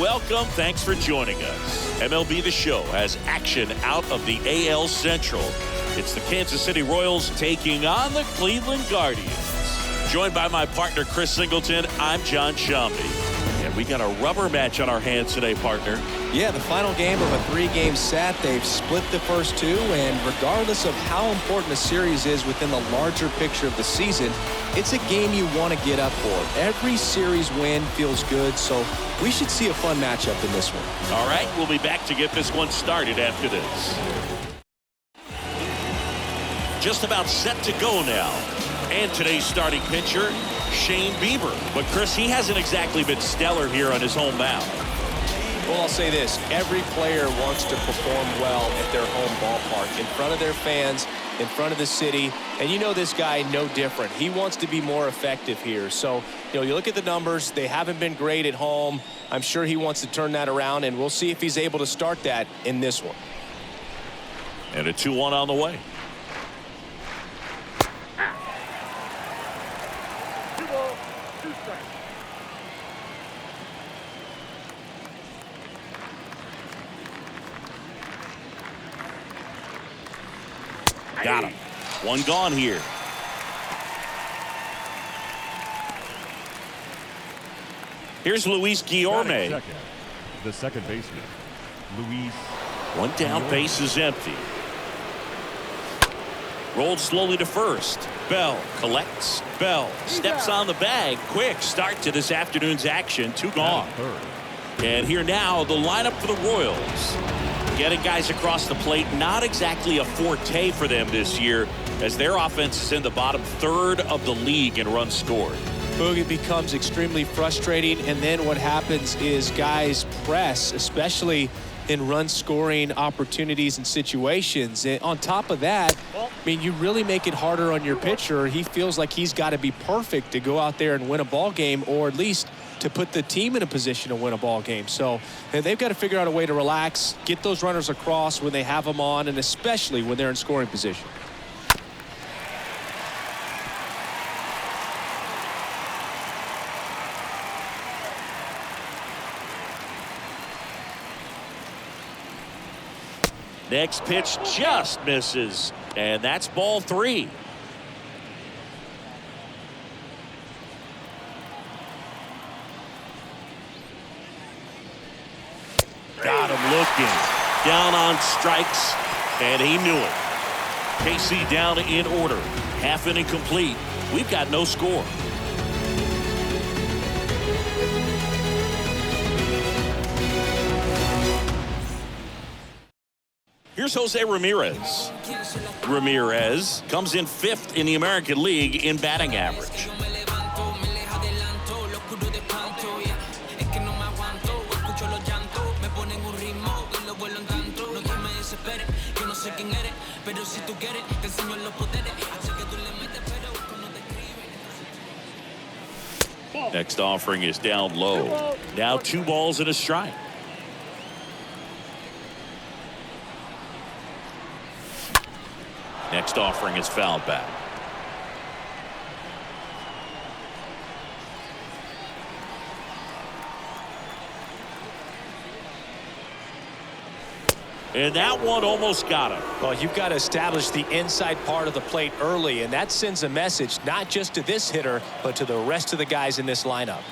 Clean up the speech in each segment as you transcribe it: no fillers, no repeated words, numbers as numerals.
welcome. Thanks for joining us. MLB The Show has action out of the AL Central. It's the Kansas City Royals taking on the Cleveland Guardians. Joined by my partner, Chris Singleton, I'm John Shambi. And we got a rubber match on our hands today, partner. Yeah, the final game of a 3-game set. They've split the first two, and regardless of how important a series is within the larger picture of the season, it's a game you want to get up for. Every series win feels good, so we should see a fun matchup in this one. All right, we'll be back to get this one started after this. Just about set to go now. And today's starting pitcher, Shane Bieber. But, Chris, he hasn't exactly been stellar here on his home mound. Well, I'll say this. Every player wants to perform well at their home ballpark, in front of their fans, in front of the city. And you know this guy no different. He wants to be more effective here. So, you look at the numbers. They haven't been great at home. I'm sure he wants to turn that around, and we'll see if he's able to start that in this one. And a 2-1 on the way. Got him. One gone here. Here's Luis Guillorme. The second baseman, Luis. One down, base is empty. Rolled slowly to first. Bell collects. Bell steps on the bag. Quick start to this afternoon's action. 2 gone. And here now, the lineup for the Royals. Getting guys across the plate, not exactly a forte for them this year, as their offense is in the bottom third of the league in runs scored. It becomes extremely frustrating, and then what happens is guys press, especially in run scoring opportunities and situations. And on top of that, you really make it harder on your pitcher. He feels like he's got to be perfect to go out there and win a ball game, or at least to put the team in a position to win a ball game. So they've got to figure out a way to relax, get those runners across when they have them on, and especially when they're in scoring position. Next pitch just misses, and that's ball 3. Got him looking. Down on strikes, and he knew it. KC down in order. Half inning complete. We've got no score. Here's Jose Ramirez. Ramirez comes in 5th in the American League in batting average. Next offering is down low. Now 2 balls and a strike. Next offering is fouled back. And that one almost got him. Well, you've got to establish the inside part of the plate early, and that sends a message not just to this hitter, but to the rest of the guys in this lineup.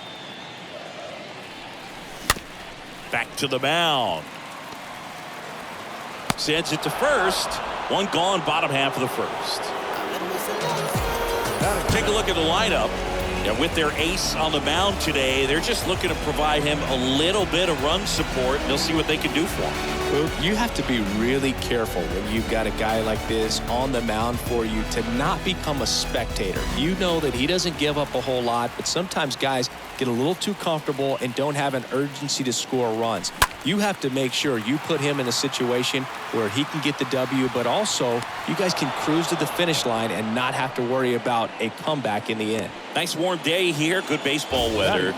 Back to the mound. Sends it to first. One gone, bottom half of the first. Take a look at the lineup. And with their ace on the mound today, they're just looking to provide him a little bit of run support, and they'll see what they can do for him. You have to be really careful when you've got a guy like this on the mound for you to not become a spectator. You know that he doesn't give up a whole lot, but sometimes guys get a little too comfortable and don't have an urgency to score runs. You have to make sure you put him in a situation where he can get the W, but also you guys can cruise to the finish line and not have to worry about a comeback in the end. Nice warm day here, good baseball weather.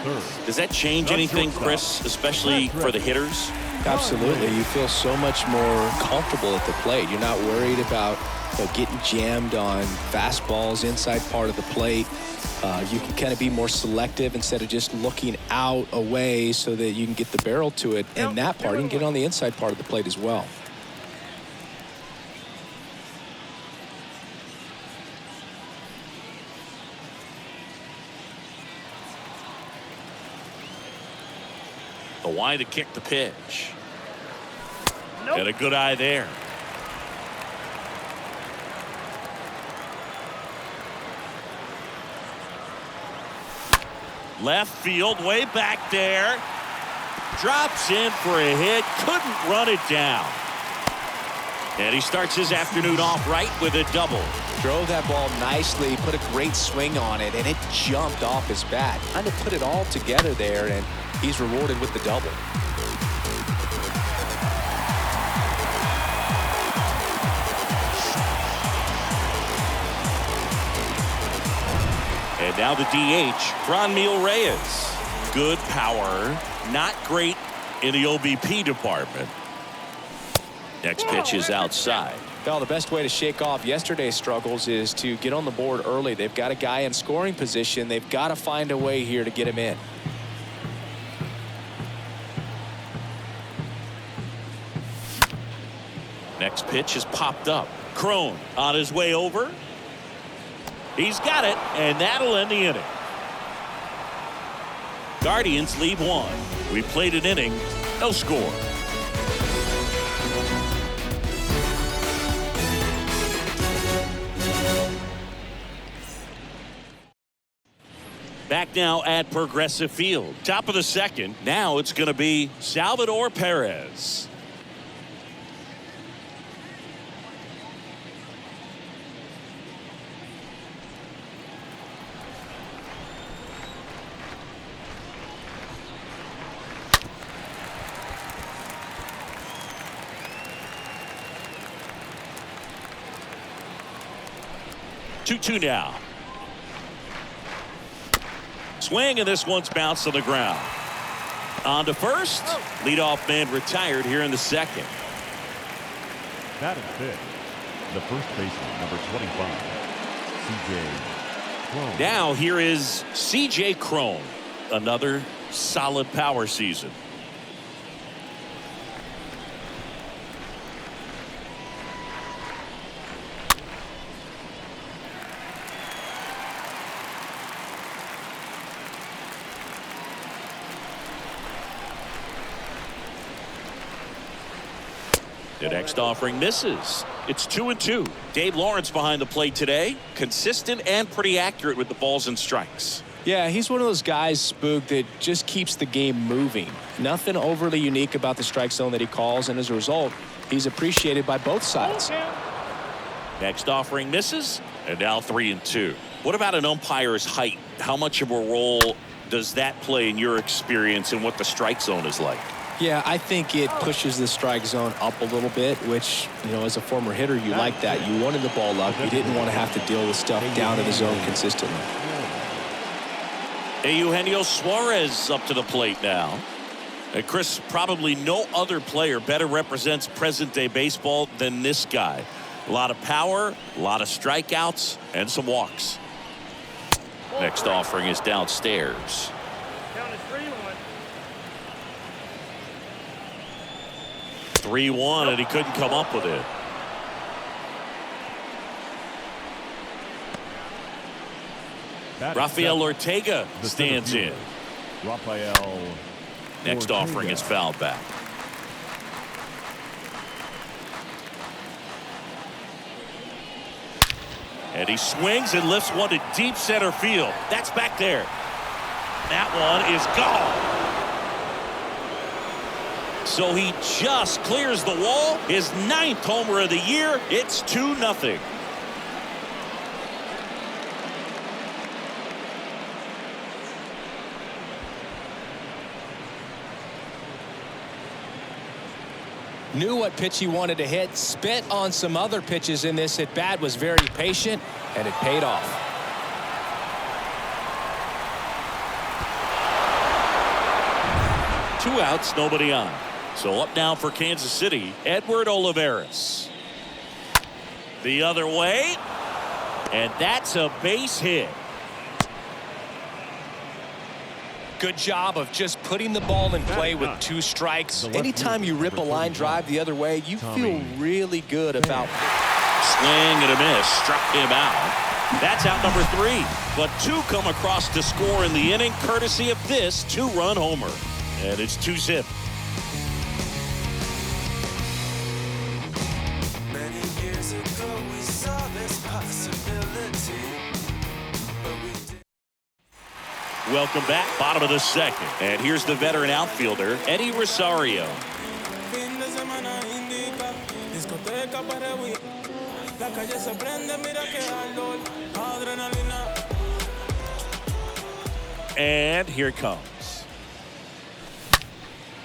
Does that change anything, Chris, especially for the hitters? Absolutely. You feel so much more comfortable at the plate. You're not worried about getting jammed on fastballs inside part of the plate. You can kind of be more selective instead of just looking out away so that you can get the barrel to it. And that part, you can get on the inside part of the plate as well. The wide to kick the pitch. Got a good eye there. Left field, way back there. Drops in for a hit. Couldn't run it down. And he starts his afternoon off right with a double. Drove that ball nicely, put a great swing on it, and it jumped off his bat. Kind of put it all together there, and he's rewarded with the double. And now the DH, Franmil Reyes. Good power, not great in the OBP department. Next pitch is outside. Well, the best way to shake off yesterday's struggles is to get on the board early. They've got a guy in scoring position. They've got to find a way here to get him in. Next pitch is popped up. Cron on his way over. He's got it, and that'll end the inning. Guardians lead 1. We played an inning, no score. Back now at Progressive Field. Top of the second. Now it's going to be Salvador Perez. Two now. Swing, and this one's bounced on the ground. On to first. Leadoff man retired here in the second. Batting fifth, the first baseman, number 25, C.J. Cron. Now here is C.J. Cron. Another solid power season. The next offering misses. It's 2-2. Dave Lawrence behind the plate today. Consistent and pretty accurate with the balls and strikes. Yeah, he's one of those guys, Spook, that just keeps the game moving. Nothing overly unique about the strike zone that he calls, and as a result, he's appreciated by both sides. Next offering misses, and now 3-2. What about an umpire's height? How much of a role does that play in your experience and what the strike zone is like? Yeah, I think it pushes the strike zone up a little bit, which, you know, as a former hitter, you like that. You wanted the ball up. You didn't want to have to deal with stuff down in the zone consistently. Eugenio Suarez up to the plate now. And Chris, probably no other player better represents present-day baseball than this guy. A lot of power, a lot of strikeouts, and some walks. Next offering is downstairs. 3-1, and he couldn't come up with it. Rafael Ortega stands in. Rafael. Next offering is fouled back. And he swings and lifts one to deep center field. That's back there. That one is gone. So he just clears the wall. His 9th homer of the year. It's 2-0. Knew what pitch he wanted to hit. Spit on some other pitches in this at bat. Was very patient, and it paid off. Two outs, nobody on. So up now for Kansas City, Edward Olivares. The other way. And that's a base hit. Good job of just putting the ball in play with 2 strikes. Anytime you rip a line drive the other way, you feel really good about. Swing and a miss. Struck him out. That's out number 3. But 2 come across to score in the inning, courtesy of this 2-run homer. And it's 2-zip. Many years ago we saw this possibility. Welcome back, bottom of the second. And here's the veteran outfielder, Eddie Rosario. And here it comes.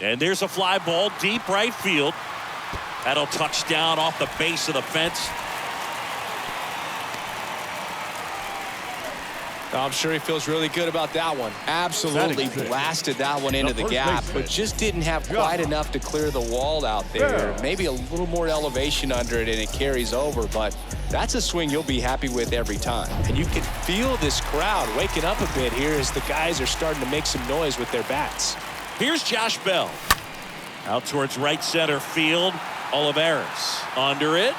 And there's a fly ball deep right field. That'll touch down off the base of the fence. I'm sure he feels really good about that one. Absolutely blasted that one into the gap, but just didn't have quite enough to clear the wall out there. Maybe a little more elevation under it and it carries over, but that's a swing you'll be happy with every time. And you can feel this crowd waking up a bit here as the guys are starting to make some noise with their bats. Here's Josh Bell. Out towards right center field. Olivares under it.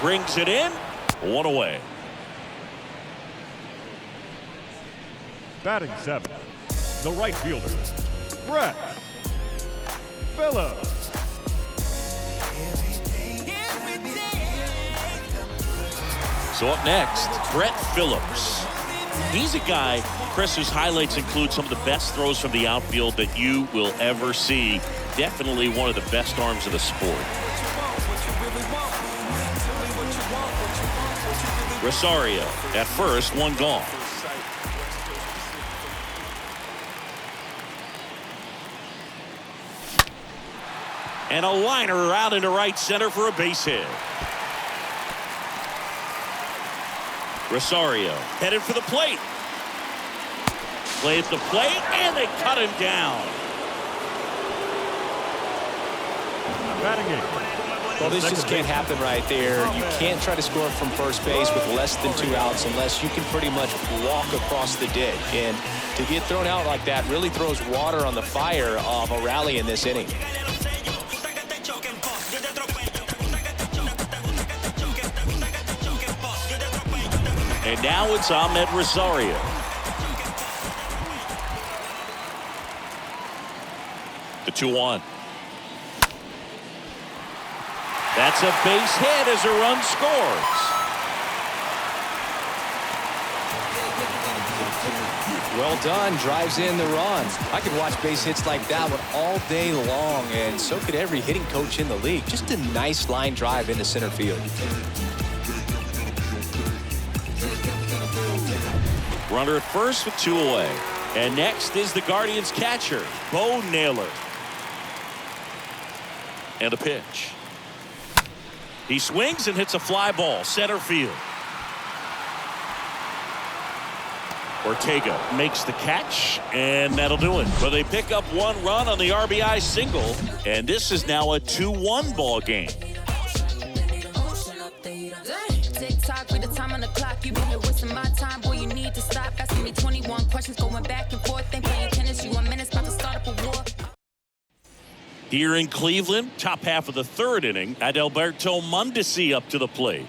Brings it in. 1 away. Batting 7, the right fielder, Brett Phillips. So up next, Brett Phillips. He's a guy, Chris, whose highlights include some of the best throws from the outfield that you will ever see. Definitely one of the best arms of the sport. Rosario at first, 1 gone. And a liner out into right center for a base hit. Rosario headed for the plate. Play at the plate, and they cut him down. Batting 8. Well, this just can't happen right there. You can't try to score from first base with less than 2 outs unless you can pretty much walk across the ditch. And to get thrown out like that really throws water on the fire of a rally in this inning. And now it's Ahmed Rosario. The 2-1. That's a base hit as a run scores. Well done, drives in the run. I could watch base hits like that one all day long, and so could every hitting coach in the league. Just a nice line drive into center field. Runner at first with 2 away. And next is the Guardians catcher, Bo Naylor. And a pitch. He swings and hits a fly ball, center field. Ortega makes the catch, and that'll do it. But they pick up 1 run on the RBI single, and this is now a 2-1 ball game. Tick-tock with the time on the clock. You been here wasting my time, boy. You need to stop asking me 21 questions, going back and forth. Ain't playing tennis. You 1 minute, about to start up a war. Here in Cleveland, top half of the 3rd inning, Adalberto Mondesi up to the plate.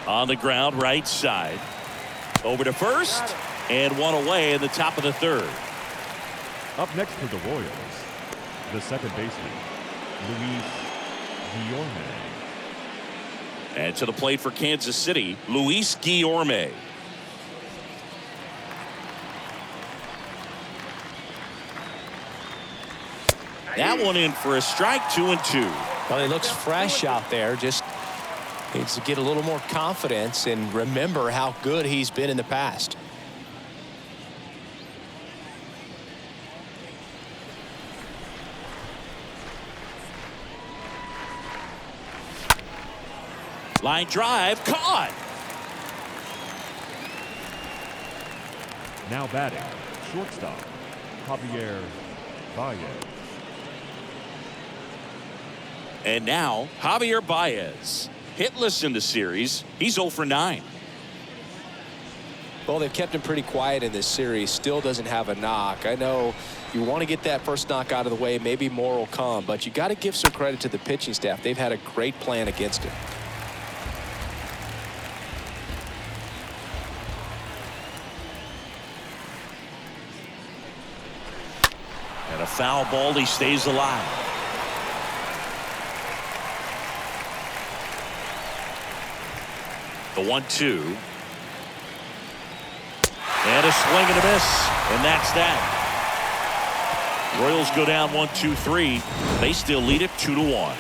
On the ground, right side. Over to first, and 1 away in the top of the 3rd. Up next for the Royals, the second baseman, Luis Guillorme. And to the plate for Kansas City, Luis Guillorme. That one in for a strike, 2-2. Well, he looks fresh out there. Just needs to get a little more confidence and remember how good he's been in the past. Line drive, caught. Now batting, shortstop, Javier Baez. And now Javier Baez. Hitless in the series. He's 0 for 9. Well, they've kept him pretty quiet in this series. Still doesn't have a knock. I know you want to get that first knock out of the way. Maybe more will come, but you got to give some credit to the pitching staff. They've had a great plan against him. And a foul ball. He stays alive. The 1-2. And a swing and a miss. And that's that. Royals go down 1-2-3. They still lead it 2-1.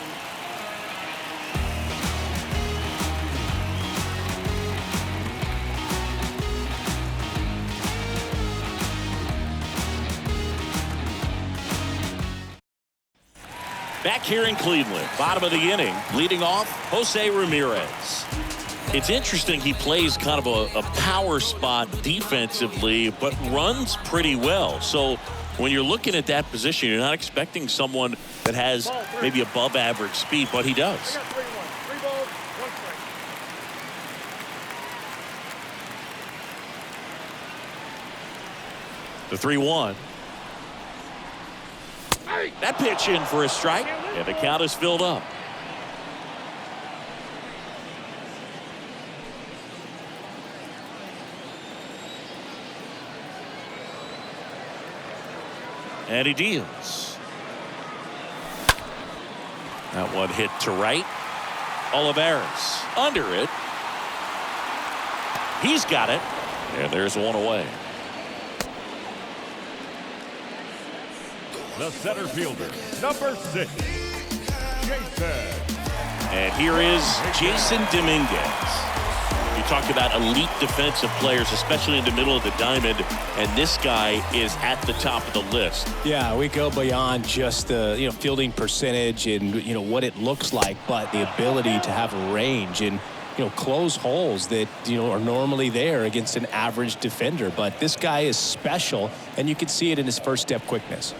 Back here in Cleveland, bottom of the inning, leading off Jose Ramirez. It's interesting, he plays kind of a power spot defensively, but runs pretty well. So when you're looking at that position, you're not expecting someone that has maybe above average speed, but he does. The 3-1. That pitch in for a strike, and the count is filled up. And he deals. That one hit to right. Olivares under it. He's got it. And there's one away. The center fielder, number 6, Jason. And here is Jason Dominguez. You talk about elite defensive players, especially in the middle of the diamond, and this guy is at the top of the list. Yeah, we go beyond just the fielding percentage and what it looks like, but the ability to have range and close holes that are normally there against an average defender. But this guy is special, and you can see it in his first step quickness.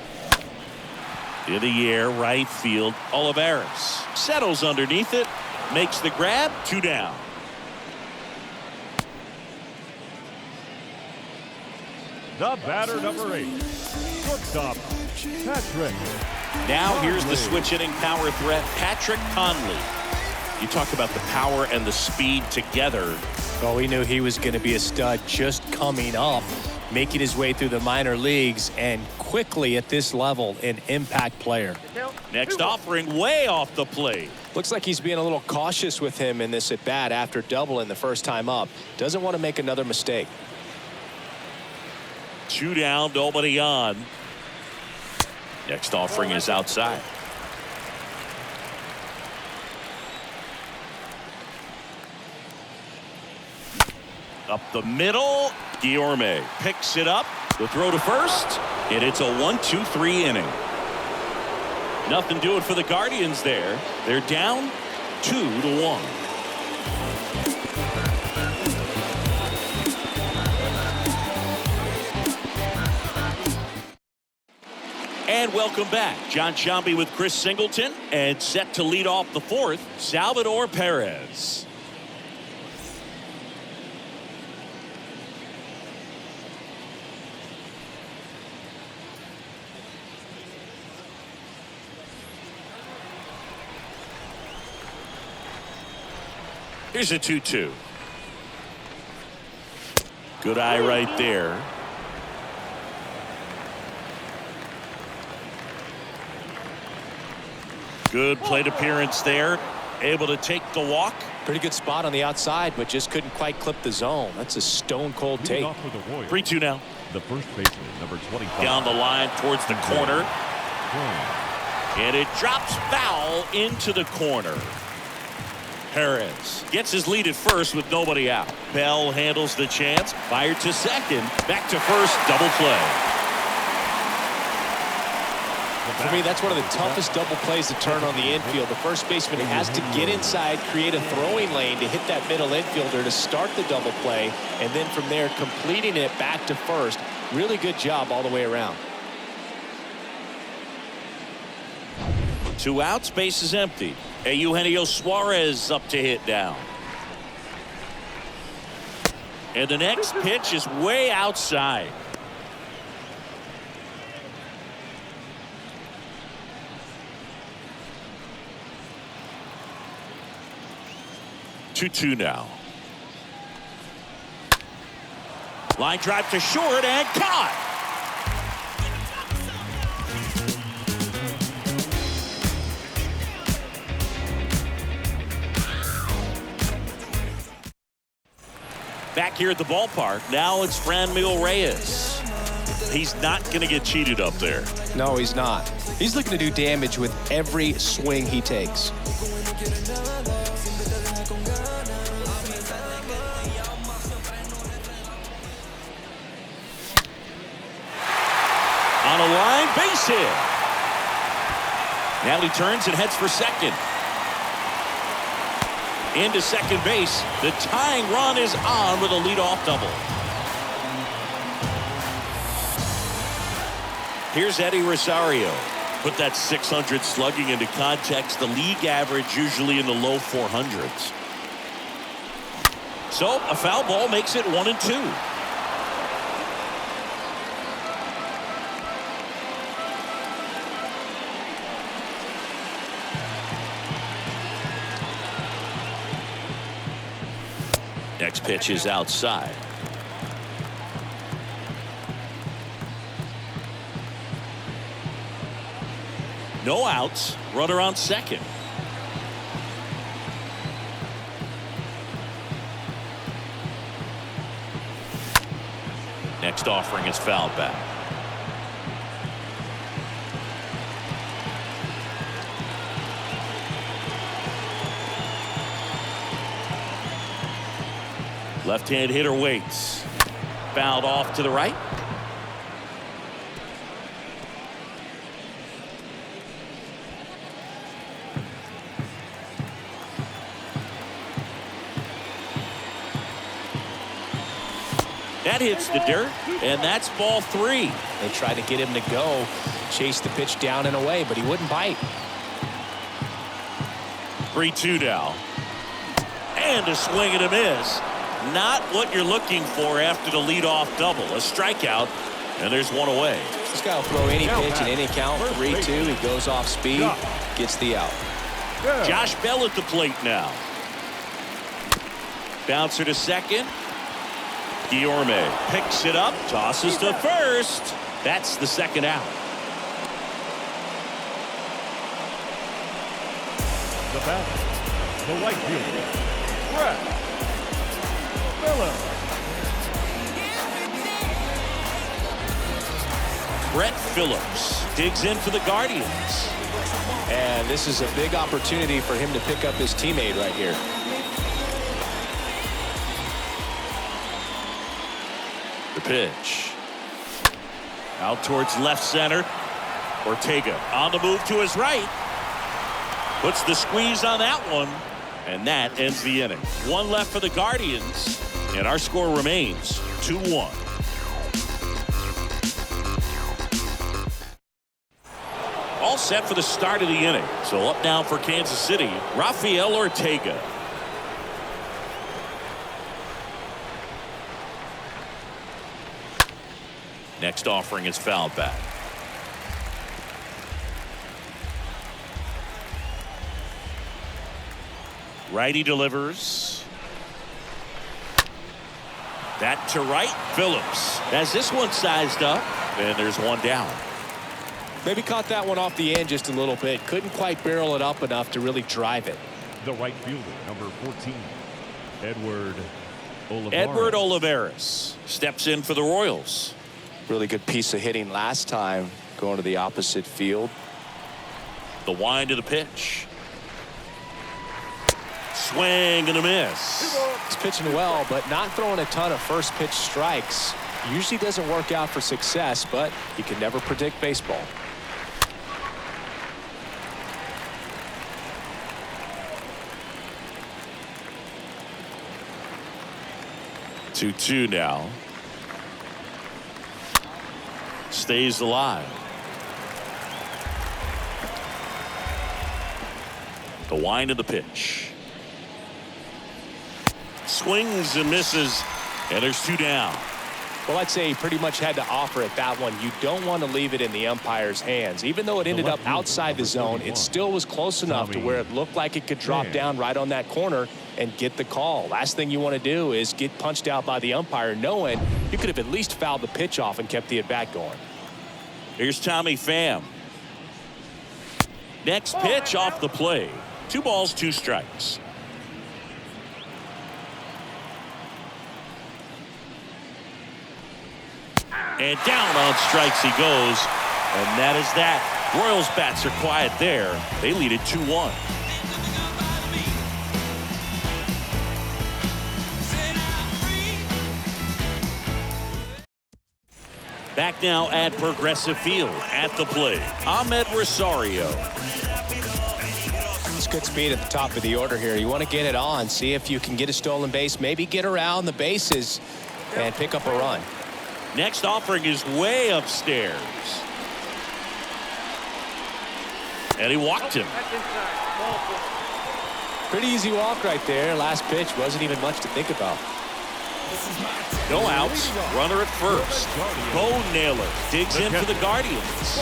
In the air, right field, Olivares settles underneath it, makes the grab, 2 down. The batter, number 8, shortstop, Patrick. Now here's the switch hitting power threat, Patrick Conley. You talk about the power and the speed together. Well, we knew he was going to be a stud just coming up, making his way through the minor leagues, and quickly at this level, an impact player. Next offering way off the plate. Looks like he's being a little cautious with him in this at bat after doubling the first time up. Doesn't want to make another mistake. 2 down, nobody on. Next offering is outside. Up the middle, Guillorme picks it up. The throw to first, and it's a 1-2-3 inning. Nothing doing for the Guardians there. They're down 2-1. And welcome back. John Sciambi with Chris Singleton, and set to lead off the 4th, Salvador Perez. Here's a 2-2. Good eye right there. Good plate appearance there. Able to take the walk. Pretty good spot on the outside, but just couldn't quite clip the zone. That's a stone cold take. 3-2 now. The first baseman, number 25. Down the line towards the corner. And it drops foul into the corner. Perez gets his lead at first with nobody out. Bell handles the chance. Fired to second. Back to first. Double play. The For me, that's one of the toughest double plays to turn on the infield. The first baseman has to get inside, create a throwing lane to hit that middle infielder to start the double play, and then from there completing it back to first. Really good job all the way around. 2 outs, base is empty. Eugenio Suarez up to hit down. And the next pitch is way outside. Two now. Line drive to short and caught. Back here at the ballpark, now it's Franmil Reyes. He's not going to get cheated up there. No, he's not. He's looking to do damage with every swing he takes. On a line, base hit. Now he turns and heads for second. Into second base. The tying run is on with a leadoff double. Here's Eddie Rosario. Put that 600 slugging into context. The league average usually in the low 400s. So a foul ball makes it 1-2. Next pitch is outside. No outs. Runner on second. Next offering is fouled back. Left-hand hitter waits. Fouled off to the right. That hits the dirt, and that's ball 3. They tried to get him to go, chase the pitch down and away, but he wouldn't bite. 3-2 now. And a swing and a miss. Not what you're looking for after the leadoff double. A strikeout, and there's one away. This guy will throw any pitch in any count. 3-2. He goes off speed, gets the out. Josh Bell at the plate now. Bouncer to second. Guillorme picks it up, tosses to first. That's the second out. The batter, the right fielder, Brett Phillips. Brett Phillips digs in for the Guardians. And this is a big opportunity for him to pick up his teammate right here. The pitch. Out towards left center. Ortega on the move to his right. Puts the squeeze on that one. And that ends the inning. One left for the Guardians. And our score remains 2-1. All set for the start of the inning. So up now for Kansas City, Rafael Ortega. Next offering is fouled back. Righty delivers. That to right. Phillips has this one sized up, and there's one down. Maybe caught that one off the end just a little bit. Couldn't quite barrel it up enough to really drive it. The right fielder, number 14, Edward Olivares. Edward Olivares steps in for the Royals. Really good piece of hitting last time, going to the opposite field. The wind of the pitch. Swing and a miss. He's pitching well, but not throwing a ton of first pitch strikes. Usually doesn't work out for success, but you can never predict baseball. 2-2 now. Stays alive. The wind of the pitch. Swings and misses, and there's 2 down. Well, I'd say he pretty much had to offer at that one. You don't want to leave it in the umpire's hands. Even though it ended up outside the zone, it still was close enough to where it looked like it could drop down right on that corner and get the call. Last thing you want to do is get punched out by the umpire knowing you could have at least fouled the pitch off and kept the at-bat going. Here's Tommy Pham. Next pitch off the play. 2 balls, 2 strikes. And down on strikes he goes. And that is that. Royals bats are quiet there. They lead it 2-1. Back now at Progressive Field. At the plate, Ahmed Rosario. It's good speed at the top of the order here. You want to get it on, see if you can get a stolen base, maybe get around the bases and pick up a run. Next offering is way upstairs. And he walked him. Pretty easy walk right there. Last pitch wasn't even much to think about. No outs. Runner at first. Bo Naylor digs in for the Guardians.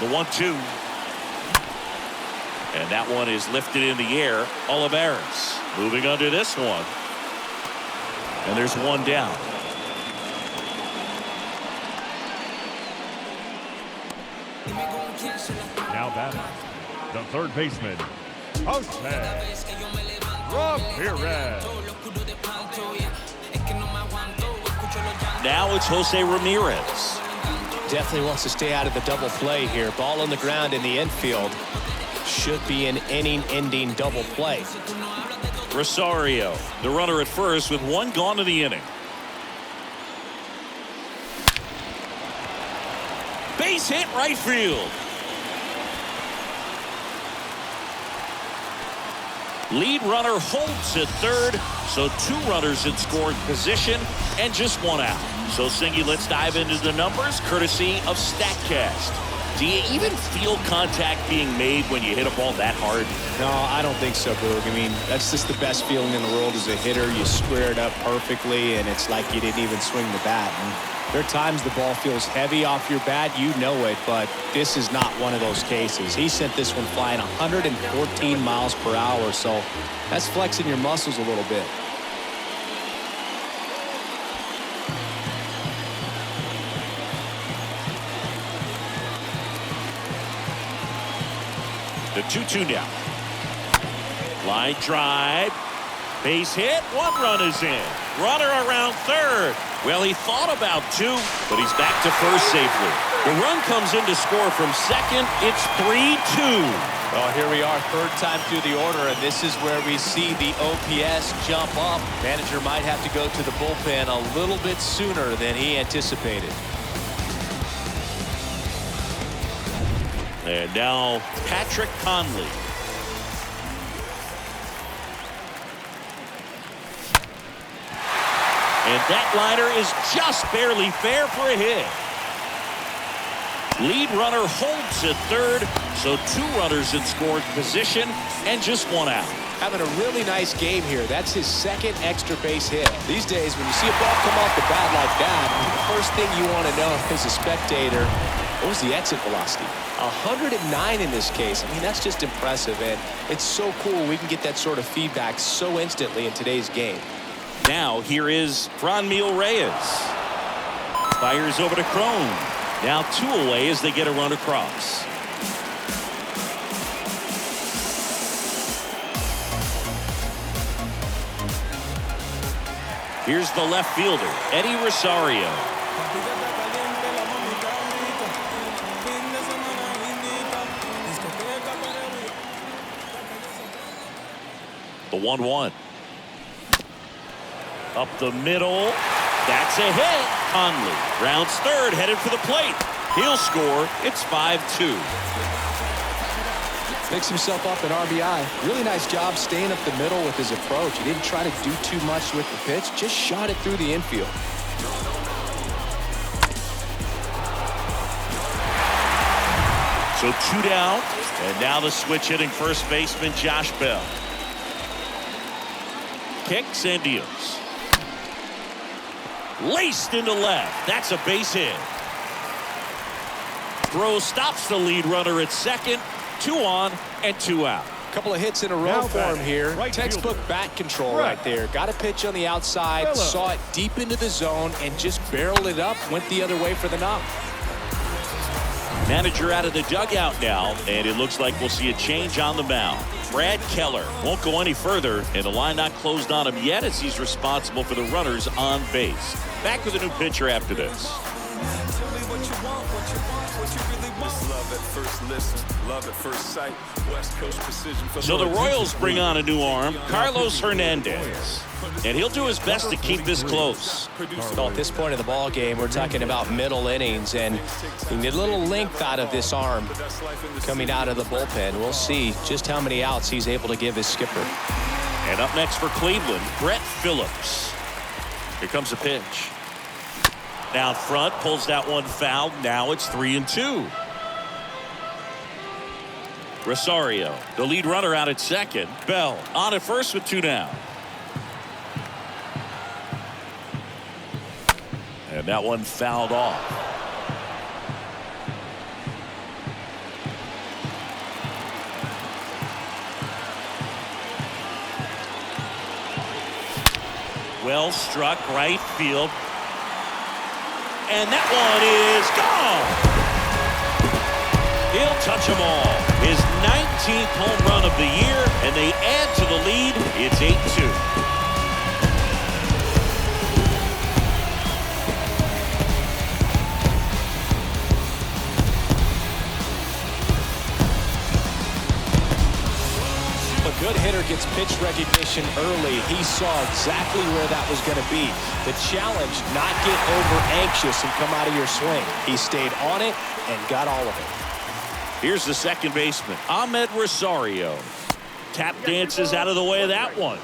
The 1-2. And that one is lifted in the air. Olivares moving under this one. And there's 1 down. Now batting, the third baseman, Jose Ramirez. Now it's Jose Ramirez. Definitely wants to stay out of the double play here. Ball on the ground in the infield. Should be an inning-ending double play. Rosario, the runner at first with 1 gone in the inning. Base hit right field. Lead runner holds at third, so 2 runners in scoring position and just 1 out. So, Singy, let's dive into the numbers courtesy of StatCast. Do you even feel contact being made when you hit a ball that hard? No, I don't think so, Boog. I mean, that's just the best feeling in the world as a hitter. You square it up perfectly, and it's like you didn't even swing the bat. And there are times the ball feels heavy off your bat. You know it, but this is not one of those cases. He sent this one flying 114 miles per hour, so that's flexing your muscles a little bit. The 2-2 now. Line drive. Base hit. 1 run is in. Runner around third. Well, he thought about 2, but he's back to first safely. The run comes in to score from second. It's 3-2. Well, here we are, third time through the order, and this is where we see the OPS jump up. Manager might have to go to the bullpen a little bit sooner than he anticipated. And now Patrick Conley. And that liner is just barely fair for a hit. Lead runner holds at third, so 2 runners in scored position and just 1 out. Having a really nice game here. That's his 2nd extra base hit. These days, when you see a ball come off the bat like that, the first thing you want to know as a spectator, what was the exit velocity? 109 in this case. I mean, that's just impressive, and it's so cool we can get that sort of feedback so instantly in today's game. Now here is Franmil Reyes. Fires over to Cron. Now 2 away as they get a run across. Here's the left fielder, Eddie Rosario. The 1-1. Up the middle. That's a hit. Conley rounds third, headed for the plate. He'll score. It's 5-2. Picks himself up an RBI. Really nice job staying up the middle with his approach. He didn't try to do too much with the pitch, just shot it through the infield. So 2 down, and now the switch hitting first baseman Josh Bell. Kicks and deals. Laced into left. That's a base hit. Throw stops the lead runner at second. 2 on and 2 out. Couple of hits in a row Now for him batting, here. right Textbook fielder. bat control Right. right there. Got a pitch on the outside, Phillips. saw it deep into the zone, and just barreled it up, went the other way for the knock. Manager out of the dugout now, and it looks like we'll see a change on the mound. Brad Keller won't go any further, and the line not closed on him yet as he's responsible for the runners on base. Back with a new pitcher after this. Tell me what you want, what you really want. It's love at first listen, love at first sight. West Coast precision for So the Royals bring on a new arm, Carlos Hernandez, and he'll do his best to keep this close. Well, at this point of the ball game, we're talking about middle innings, and you need a little length out of this arm coming out of the bullpen. We'll see just how many outs he's able to give his skipper. And up next for Cleveland, Brett Phillips. Here comes a pitch. Down front, pulls that one foul. Now it's 3-2. Rosario, the lead runner out at second. Bell on at first with 2 down. And that one fouled off. Well struck right field. And that one is gone. He'll touch them all. His 19th home run of the year, and they add to the lead. It's 8-2. A good hitter gets pitch recognition early. He saw exactly where that was going to be. The challenge, not get over anxious and come out of your swing. He stayed on it and got all of it. Here's the second baseman, Ahmed Rosario. Tap dances out of the way of that one.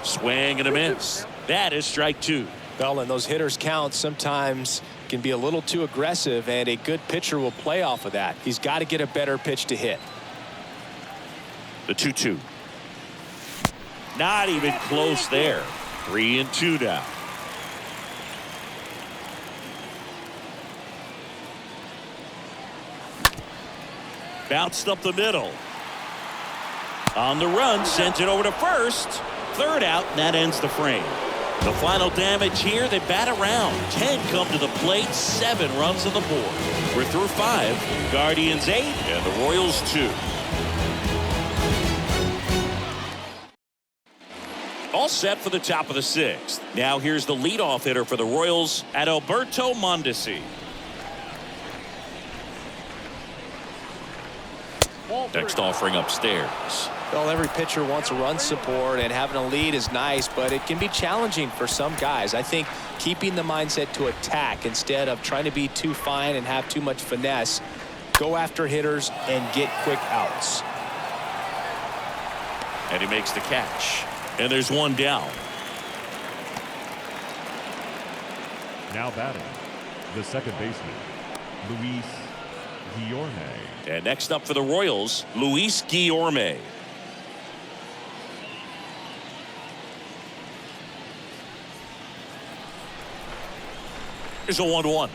Swing and a miss. That is strike 2. Well, and those hitters count sometimes can be a little too aggressive, and a good pitcher will play off of that. He's got to get a better pitch to hit. The 2-2. Not even close there. 3-2 down. Bounced up the middle. On the run, sent it over to first. Third out, and that ends the frame. The final damage here, they bat around. 10 come to the plate, 7 runs on the board. We're through 5. Guardians 8, and the Royals 2. All set for the top of the 6th. Now here's the leadoff hitter for the Royals, Adalberto Mondesi. Next offering upstairs. Well, every pitcher wants a run support, and having a lead is nice, but it can be challenging for some guys. I think keeping the mindset to attack instead of trying to be too fine and have too much finesse, go after hitters and get quick outs. And he makes the catch. And there's one down. Now batting, the second baseman, Luis Guillorme. And next up for the Royals, Luis Guillorme. Here's a 1-1.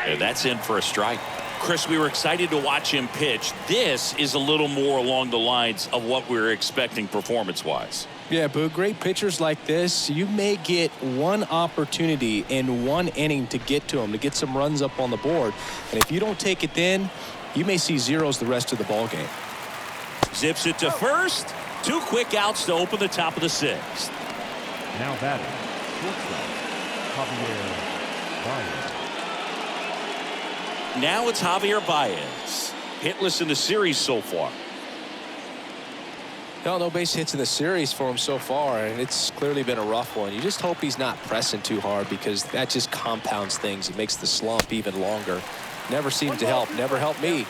And that's in for a strike. Chris, we were excited to watch him pitch. This is a little more along the lines of what we were expecting performance-wise. Yeah, Boo, great pitchers like this, you may get one opportunity in one inning to get to them, to get some runs up on the board. And if you don't take it then, you may see zeros the rest of the ball game. Zips it to first. Two quick outs to open the top of the sixth. Now batting, shortstop, Javier Baez. Now it's Javier Baez. Hitless in the series so far. No base hits in the series for him so far, and it's clearly been a rough one. You just hope he's not pressing too hard, because that just compounds things. It makes the slump even longer. Never seemed to help. Never helped me.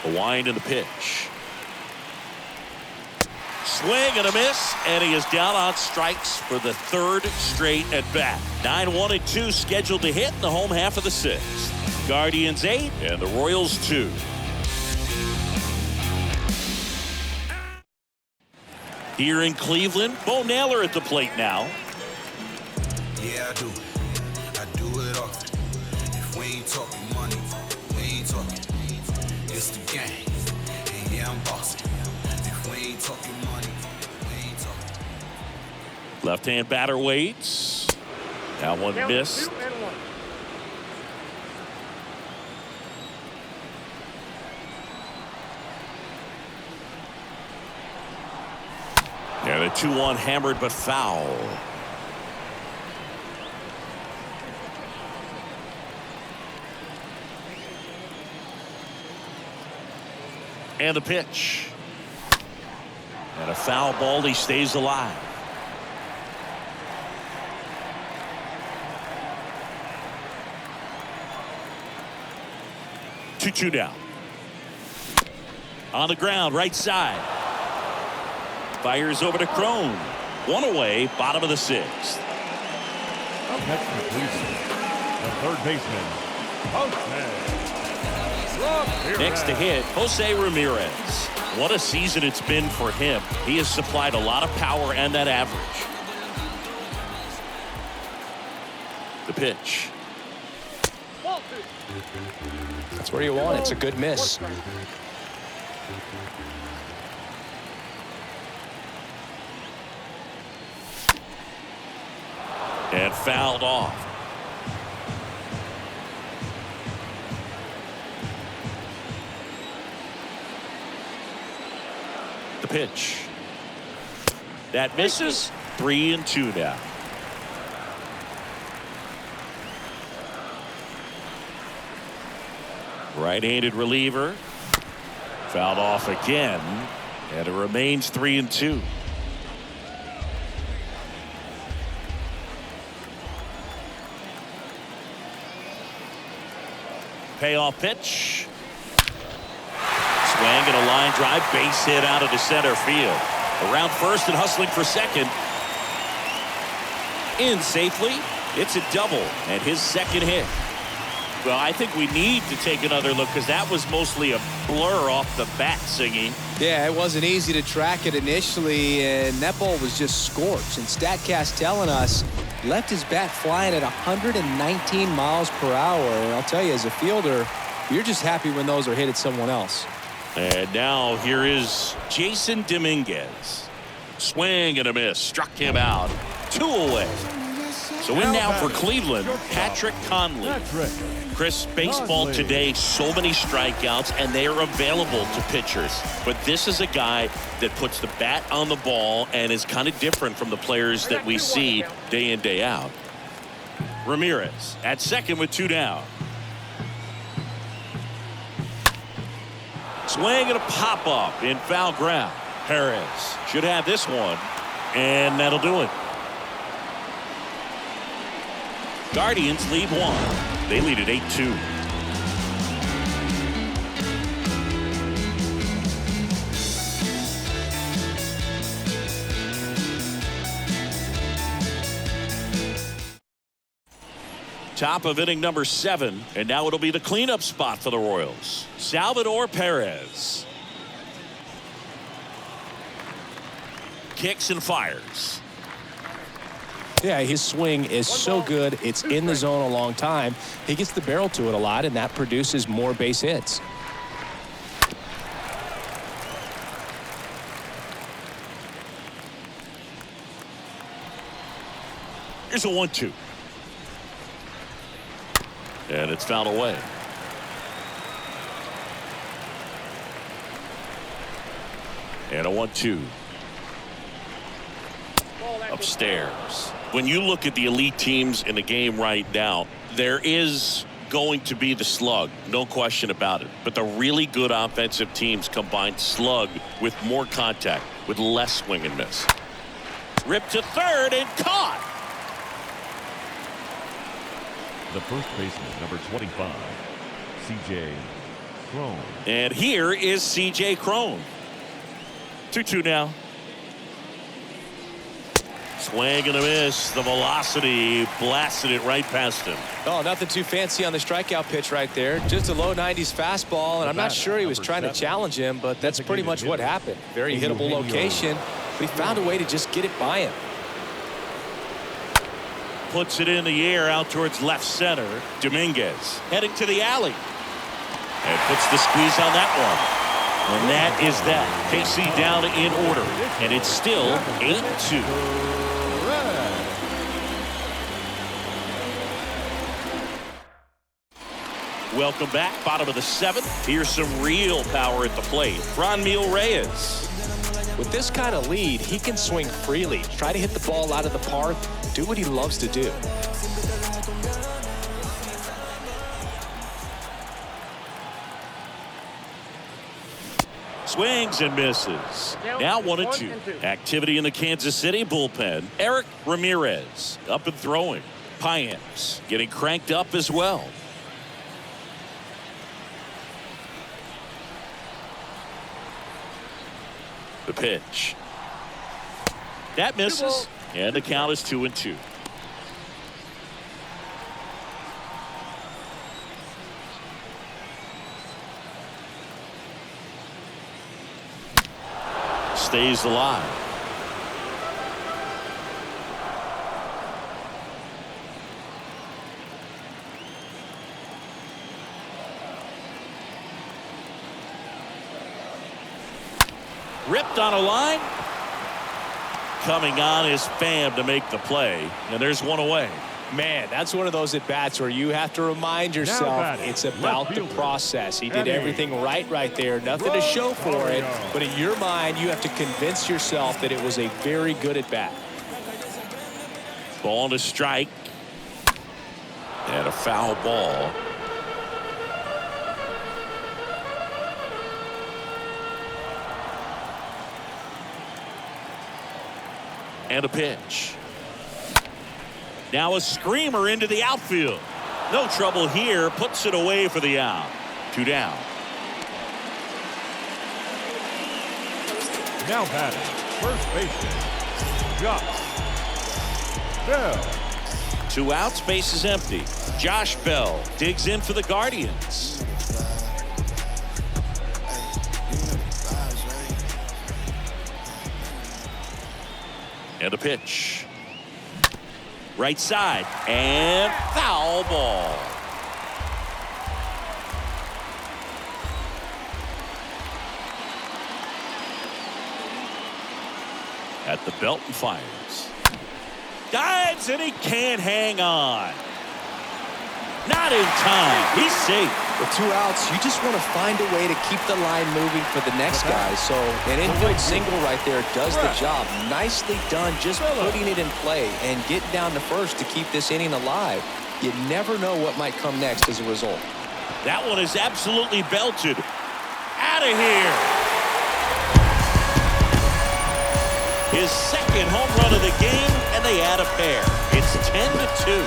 The wind and the pitch. Swing and a miss, and he is down on strikes for the third straight at bat. 9-1-2 scheduled to hit in the home half of the sixth. Guardians 8 and the Royals 2. Here in Cleveland, Bo Naylor at the plate now. Yeah, I do. I do it often. If we ain't talking money, we ain't talking. It's the game. And yeah, I'm bossing. If we ain't talking money, we ain't talking. Left-hand batter waits. That one missed. And a 2-1 hammered but foul. And the pitch. And a foul ball. He stays alive. Two down. On the ground, right side. Fires over to Crone. One away, bottom of the sixth. Up next for Cleveland, the third baseman, Jose Next to hit, Jose Ramirez. What a season it's been for him. He has supplied a lot of power and that average. The pitch. That's where you want it. It's a good miss. And fouled off. The pitch. That misses. 3-2 now. Right-handed reliever. Fouled off again. And it remains 3-2. Payoff pitch. Swing and a line drive, base hit out of the center field. Around first and hustling for second. In safely. It's a double and his second hit. Well, I think we need to take another look, because that was mostly a blur off the bat singing. Yeah, it wasn't easy to track it initially, and that ball was just scorched. And StatCast telling us left his bat flying at 119 miles per hour. And I'll tell you, as a fielder, you're just happy when those are hit at someone else. And now here is Jason Dominguez. Swing and a miss. Struck him out. 2 away. So in now for Cleveland, Patrick Conley. Chris, baseball today, so many strikeouts, and they are available to pitchers. But this is a guy that puts the bat on the ball and is kind of different from the players that we see day in, day out. Ramirez at second with 2 down. Swing and a pop-up in foul ground. Perez should have this one, and that'll do it. Guardians lead 1. They lead at 8-2. Top of inning number 7, and now it'll be the cleanup spot for the Royals. Salvador Perez. Kicks and fires. Yeah, his swing is so good. It's in the zone a long time. He gets the barrel to it a lot, and that produces more base hits. Here's a 1-2. And it's fouled away. And And a 1-2. Upstairs. When you look at the elite teams in the game right now, there is going to be the slug, no question about it. But the really good offensive teams combine slug with more contact, with less swing and miss. Ripped to third and caught. The first baseman, number 25, C.J. Cron. And here is C.J. Cron. 2-2 now. Swing and a miss. The velocity blasted it right past him. Oh, nothing too fancy on the strikeout pitch right there. Just a low 90s fastball, and I'm not sure he was trying to challenge him, but that's pretty much what happened. Very hittable location, but he found a way to just get it by him. Puts it in the air out towards left center. Dominguez heading to the alley. And puts the squeeze on that one. And that is that. KC down in order. And it's still 8-2. Welcome back. Bottom of the seventh. Here's some real power at the plate. Franmil Reyes. With this kind of lead, he can swing freely. Try to hit the ball out of the park. Do what he loves to do. Swings and misses. Now 1-2. Activity in the Kansas City bullpen. Eric Ramirez up and throwing. Payams getting cranked up as well. The pitch. That misses. And the count is 2-2. Stays alive. Ripped on a line. Coming on is Pham to make the play. And there's one away. Man, that's one of those at-bats where you have to remind yourself it's about the process. He did everything right there. Nothing to show for it. But in your mind, you have to convince yourself that it was a very good at-bat. Ball to strike. And a foul ball. And a pitch. Now a screamer into the outfield. No trouble here. Puts it away for the out. 2 down. Now batting, first baseman, Josh Bell. 2 outs, base is empty. Josh Bell digs in for the Guardians. And a pitch. Right side. And foul ball. At the belt and fires. Dives and he can't hang on. Not in time. He's safe. With 2 outs, you just want to find a way to keep the line moving for the next guy. So an infield single right there does the job. Nicely done, just putting it in play and getting down to first to keep this inning alive. You never know what might come next as a result. That one is absolutely belted. Out of here. His second home run of the game, and they add a pair. It's 10-2.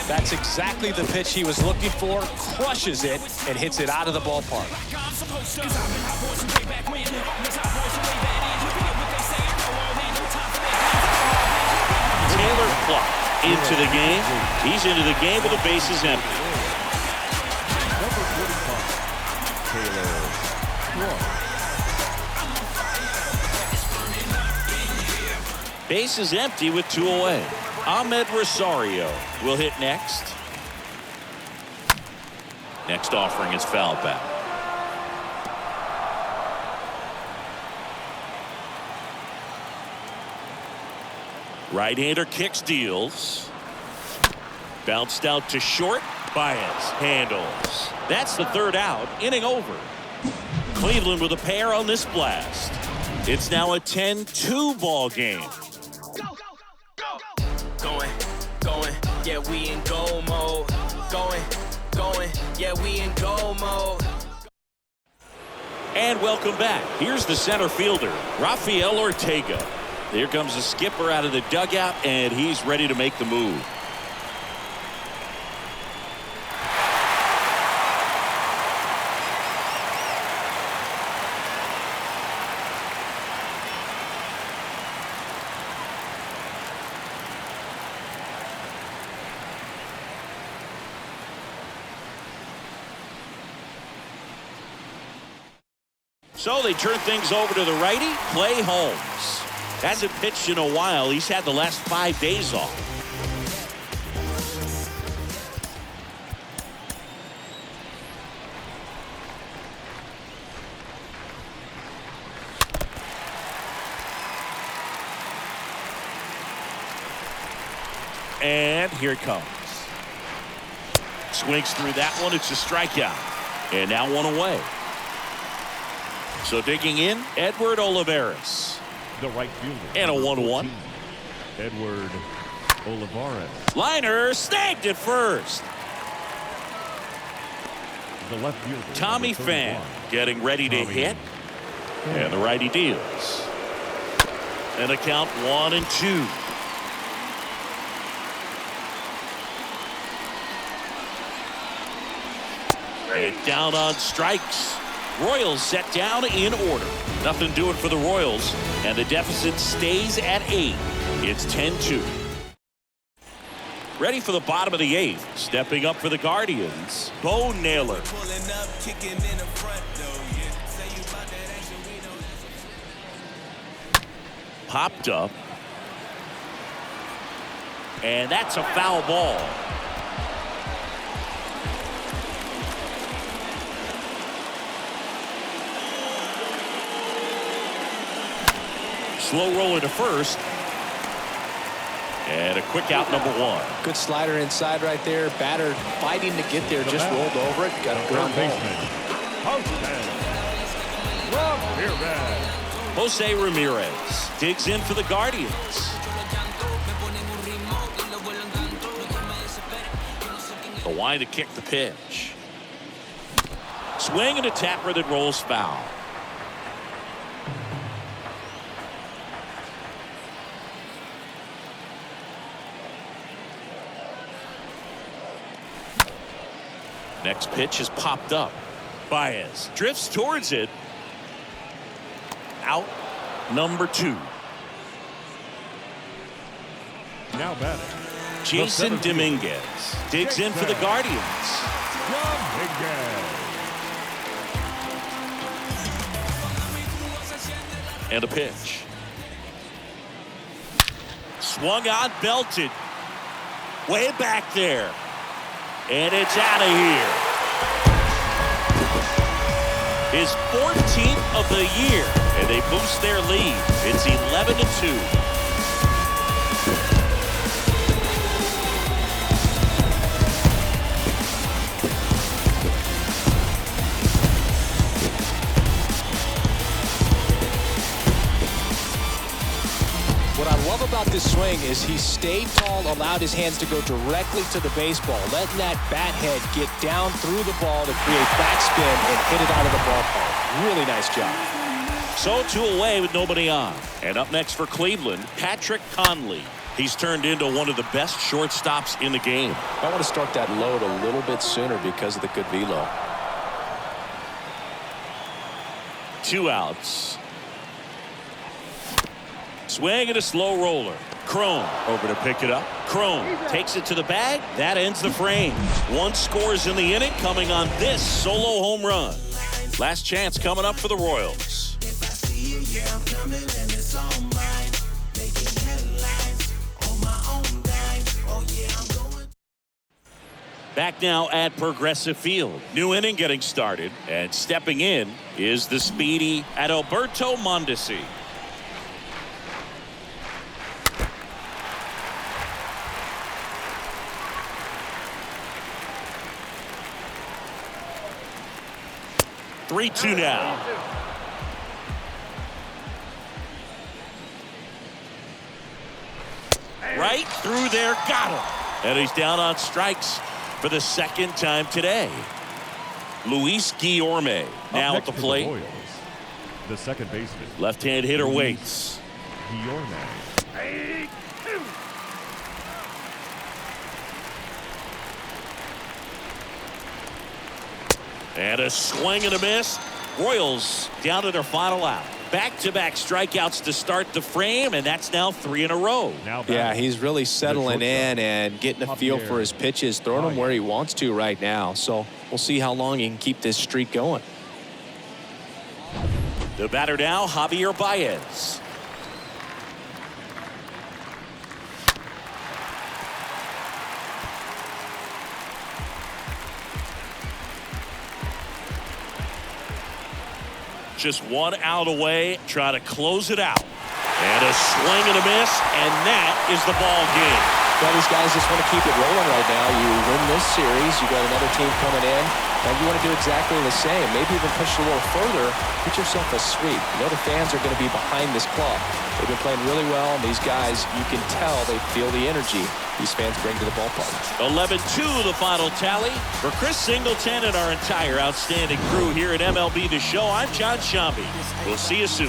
That's exactly the pitch he was looking for. Crushes it and hits it out of the ballpark. Taylor Pluck into the game. He's into the game with the bases empty. Number 45, Taylor Pluck. Bases empty with 2 away. Ahmed Rosario will hit next. Next offering is foul back. Right-hander kicks, deals. Bounced out to short. Baez handles. That's the third out. Inning over. Cleveland with a pair on this blast. It's now a 10-2 ball game. Going, yeah, we in go mode. Going, yeah, we in go mode. And welcome back. Here's the center fielder, Rafael Ortega. Here comes the skipper out of the dugout, and he's ready to make the move. So they turn things over to the righty, Clay Holmes. Hasn't pitched in a while. He's had the last 5 days off. And here it comes. Swings through that one. It's a strikeout. And now one away. So digging in, Edward Olivares. The right fielder. And a 1-1. Edward Olivares. Liner snagged at first. The left fielder. Tommy Pham getting ready to hit. And the righty deals. And a count 1-2. And down on strikes. Royals set down in order. Nothing doing for the Royals, and the deficit stays at 8. It's 10-2. Ready for the bottom of the 8th. Stepping up for the Guardians, Bo Naylor. Popped up. And that's a foul ball. Slow roller to first. And a quick out, number 1. Good slider inside right there. Batter fighting to get there. Just rolled over it. Got a ground ball. Jose Ramirez digs in for the Guardians. The wind to kick the pitch. Swing and a tapper that rolls foul. Next pitch is popped up. Baez drifts towards it. Out, number 2. Now batting. Jason Dominguez digs in for the Guardians. And a pitch. Swung on, belted. Way back there. And it's out of here. His 14th of the year. And they boost their lead. It's 11-2. What I love about this swing is he stayed tall, allowed his hands to go directly to the baseball, letting that bat head get down through the ball to create backspin and hit it out of the ballpark. Really nice job. So 2 away with nobody on. And up next for Cleveland, Patrick Conley. He's turned into one of the best shortstops in the game. I want to start that load a little bit sooner because of the good velo. 2 outs. Swing and a slow roller. Cron over to pick it up. Cron takes it to the bag. That ends the frame. 1 scores in the inning, coming on this solo home run. Last chance coming up for the Royals. Back now at Progressive Field. New inning getting started, and stepping in is the speedy Adalberto Mondesi. 3-2 now. Right through there, got him. And he's down on strikes for the second time today. Luis Guillorme now at the plate. The second baseman. Left-hand hitter waits. Guillorme. And a swing and a miss. Royals down to their final out. Back-to-back strikeouts to start the frame, and that's now 3 in a row. Yeah, he's really settling in and getting a feel for his pitches, throwing them where he wants to right now. So we'll see how long he can keep this streak going. The batter now, Javier Baez. Just one out away, try to close it out. And a swing and a miss, and that is the ball game. Well, these guys just want to keep it rolling right now. You win this series, you got another team coming in, and you want to do exactly the same. Maybe even push a little further, get yourself a sweep. You know the fans are going to be behind this club. They've been playing really well, and these guys, you can tell they feel the energy these fans bring to the ballpark. 11-2 the final tally. For Chris Singleton and our entire outstanding crew here at MLB The Show, I'm John Shambi. We'll see you soon.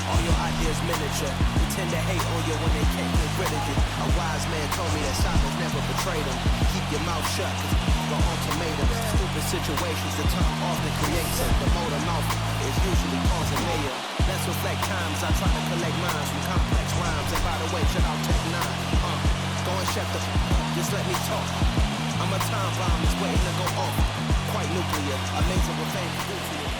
All your ideas miniature. We tend to hate on you when they can't get rid of you. A wise man told me that silence never betrayed him. Keep your mouth shut, cause the ultimatum. Stupid situations, the time often creates them. The motor mouth is usually causing mayhem. Let's reflect times I try to collect minds from complex rhymes. And by the way, check out Tech 9. Go and shut the just let me talk. I'm a time bomb that's waiting to go off. Quite nuclear, amazing what fame can do to you.